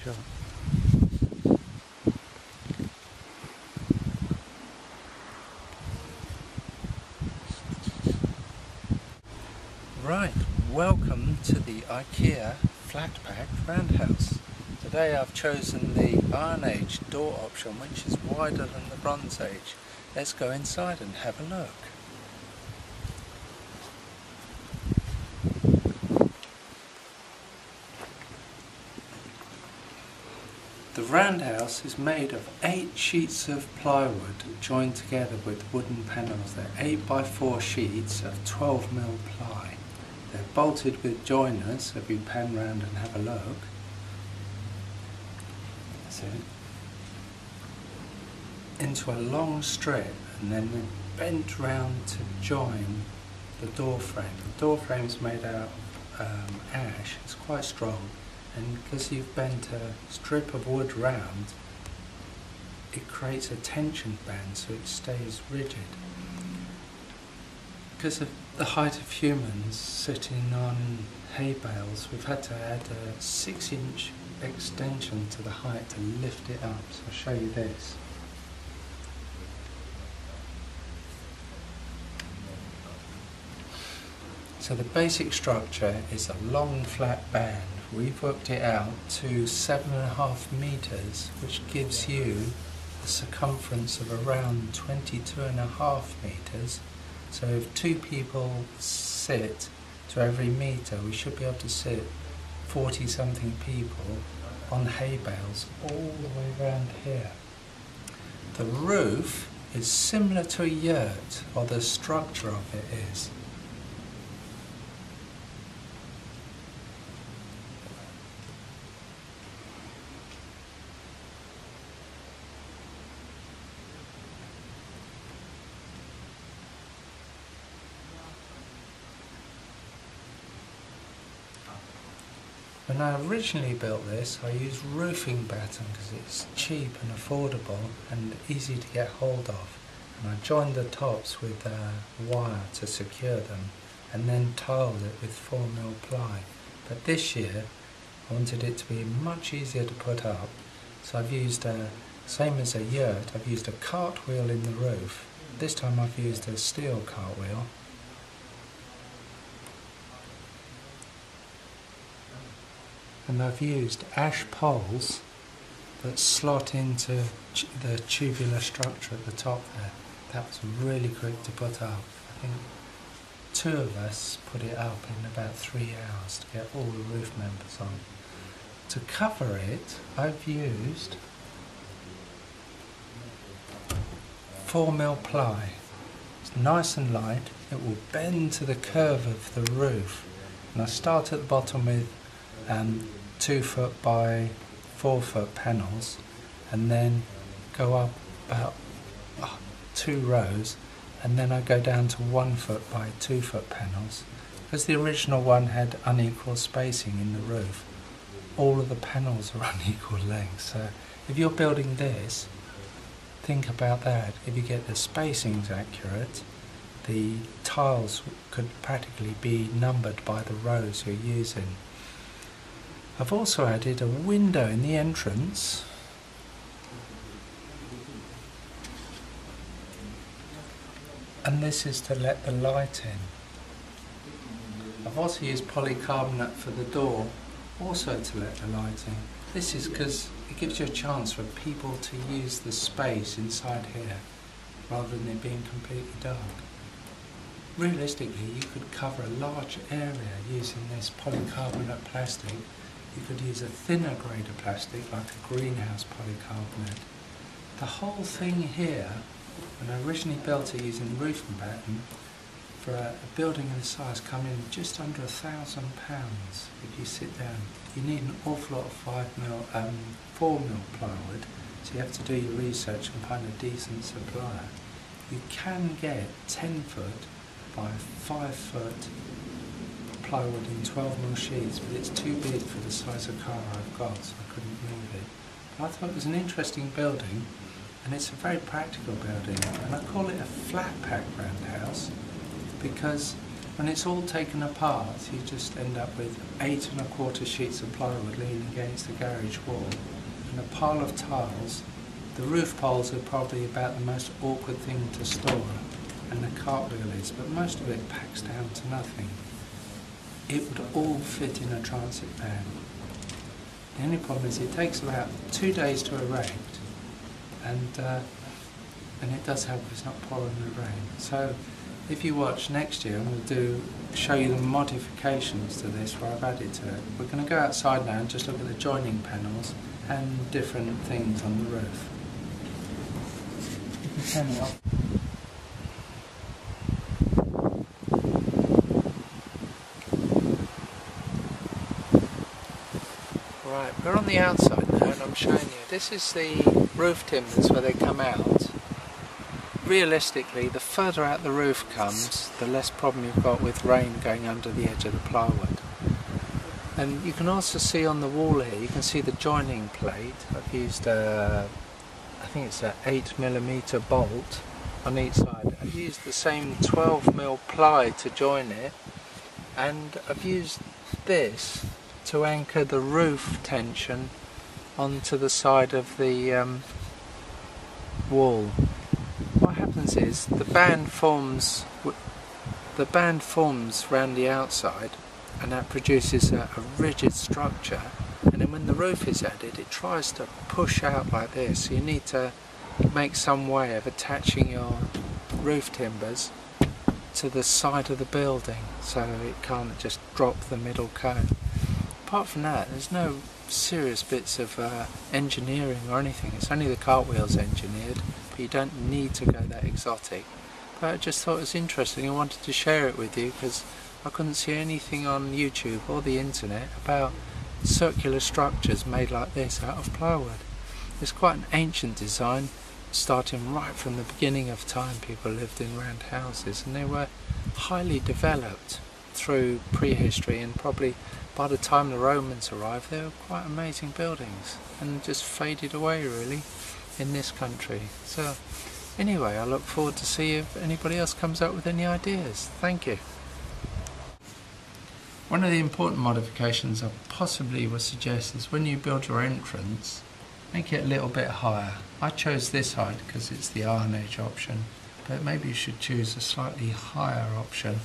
Sure. Right, welcome to the IKEA flat-pack Roundhouse. Today I've chosen the Iron Age door option, which is wider than the Bronze Age. Let's go inside and have a look. The Roundhouse is made of 8 sheets of plywood joined together with wooden panels. They're 8x4 sheets of 12mm ply. They're bolted with joiners, so if you pan round and have a look. That's it. Into a long strip, and then they're bent round to join the door frame. The door frame is made out of ash. It's quite strong. And because you've bent a strip of wood round, it creates a tension band so it stays rigid. Because of the height of humans sitting on hay bales, we've had to add a 6-inch extension to the height to lift it up. So I'll show you this. So the basic structure is a long flat band. We've worked it out to 7.5 meters, which gives you a circumference of around 22.5 meters. So if 2 people sit to every meter, we should be able to sit 40-something people on hay bales all the way around here. The roof is similar to a yurt, or the structure of it is. When I originally built this, I used roofing batten because it's cheap and affordable and easy to get hold of. And I joined the tops with wire to secure them and then tiled it with 4mm ply. But this year I wanted it to be much easier to put up, so I've used, same as a yurt, I've used a cartwheel in the roof. This time I've used a steel cartwheel. And I've used ash poles that slot into the tubular structure at the top there. That was really quick to put up. I think 2 of us put it up in about 3 hours to get all the roof members on. To cover it, I've used 4mm ply. It's nice and light. It will bend to the curve of the roof. And I start at the bottom with 2-foot by 4-foot panels, and then go up about 2 rows, and then I go down to 1-foot by 2-foot panels. Because the original one had unequal spacing in the roof, all of the panels are unequal length. So if you're building this, think about that. If you get the spacings accurate, the tiles could practically be numbered by the rows you're using. I've also added a window in the entrance, and this is to let the light in. I've also used polycarbonate for the door, also to let the light in. This is because it gives you a chance for people to use the space inside here rather than it being completely dark. Realistically, you could cover a large area using this polycarbonate plastic. You could use a thinner grade of plastic, like a greenhouse polycarbonate. The whole thing here, when I originally built it using roofing batten, for a building of this size, come in just under £1,000 if you sit down. You need an awful lot of 4mm plywood, so you have to do your research and find a decent supplier. You can get 10-foot by 5-foot plywood in 12mm sheets, but it's too big for the size of car I've got, so I couldn't move it. But I thought it was an interesting building, and it's a very practical building, and I call it a flat pack roundhouse because When it's all taken apart, you just end up with 8 1/4 sheets of plywood leaning against the garage wall and a pile of tiles. The roof poles are probably about the most awkward thing to store, and the cartwheel is, but most of it packs down to nothing. It would all fit in a transit van. The only problem is it takes about 2 days to erect, and it does help if it's not pouring the rain. So if you watch next year, I'm going to show you the modifications to this where I've added to it. We're going to go outside now and just look at the joining panels and different things on the roof. You can turn it off. Right, we're on the outside now and I'm showing you. This is the roof timbers where they come out. Realistically, the further out the roof comes, the less problem you've got with rain going under the edge of the plywood. And you can also see on the wall here, you can see the joining plate. I've used I think it's an 8mm bolt on each side. I've used the same 12mm ply to join it, and I've used this to anchor the roof tension onto the side of the wall. What happens is the band forms around the outside, and that produces a rigid structure, and then when the roof is added it tries to push out like this. So you need to make some way of attaching your roof timbers to the side of the building so it can't just drop the middle cone. Apart from that, there's no serious bits of engineering or anything. It's only the cartwheels engineered, but you don't need to go that exotic. But I just thought it was interesting. I wanted to share it with you because I couldn't see anything on YouTube or the internet about circular structures made like this out of plywood. It's quite an ancient design, starting right from the beginning of time. People lived in round houses and they were highly developed through prehistory, and probably by the time the Romans arrived they were quite amazing buildings and just faded away really in this country. So anyway, I look forward to see if anybody else comes up with any ideas. Thank you. One of the important modifications I possibly would suggest is when you build your entrance, make it a little bit higher. I chose this height because it's the Iron Age option, but maybe you should choose a slightly higher option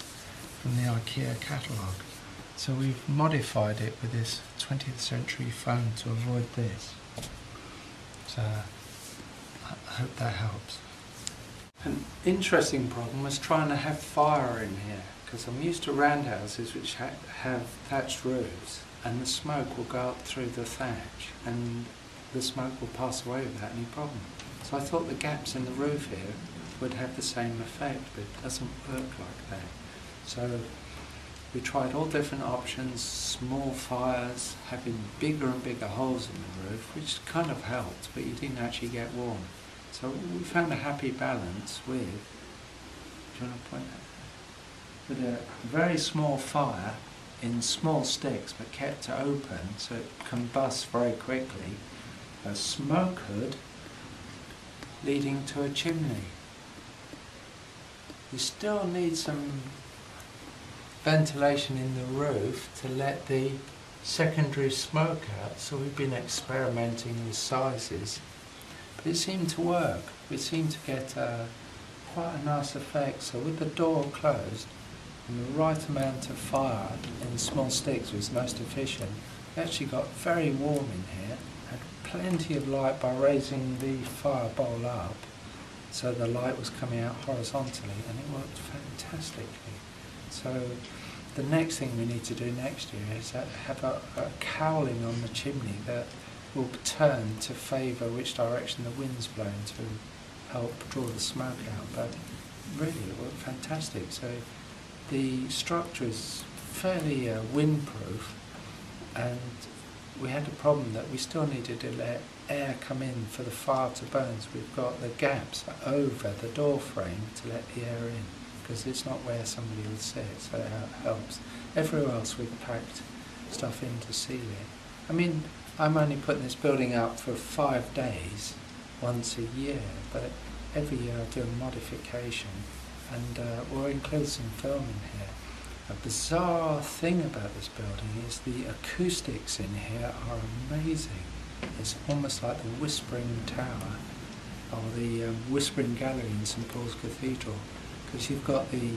from the IKEA catalogue. So we've modified it with this 20th century foam to avoid this. So I hope that helps. An interesting problem was trying to have fire in here, because I'm used to roundhouses which have thatched roofs, and the smoke will go up through the thatch and the smoke will pass away without any problem. So I thought the gaps in the roof here would have the same effect, but it doesn't work like that. So we tried all different options, small fires, having bigger and bigger holes in the roof, which kind of helped, but you didn't actually get warm. So we found a happy balance with, do you want to point that? With a very small fire in small sticks but kept open so it combusts very quickly, a smoke hood leading to a chimney. You still need some ventilation in the roof to let the secondary smoke out, so we've been experimenting with sizes, but it seemed to work. We seemed to get quite a nice effect. So with the door closed and the right amount of fire in small sticks was most efficient, we actually got very warm in here, had plenty of light by raising the fire bowl up so the light was coming out horizontally, and it worked fantastically. So the next thing we need to do next year is have a cowling on the chimney that will turn to favour which direction the wind's blowing to help draw the smoke out. But really it worked fantastic. So the structure is fairly windproof, and we had a problem that we still needed to let air come in for the fire to burn, so we've got the gaps over the door frame to let the air in, because it's not where somebody would sit, so it helps. Everywhere else we've packed stuff in to seal it. I mean, I'm only putting this building up for 5 days, once a year, but every year I do a modification, and we'll include some film in here. A bizarre thing about this building is the acoustics in here are amazing. It's almost like the Whispering Tower or the Whispering Gallery in St Paul's Cathedral, because you've got the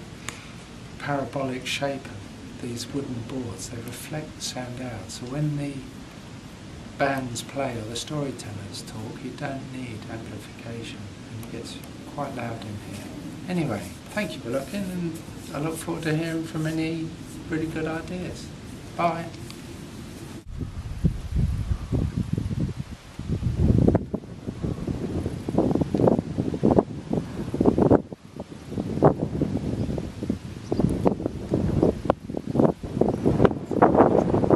parabolic shape of these wooden boards. They reflect the sound out, so when the bands play or the storytellers talk, you don't need amplification, and it gets quite loud in here. Anyway, thank you for looking, and I look forward to hearing from any really good ideas. Bye.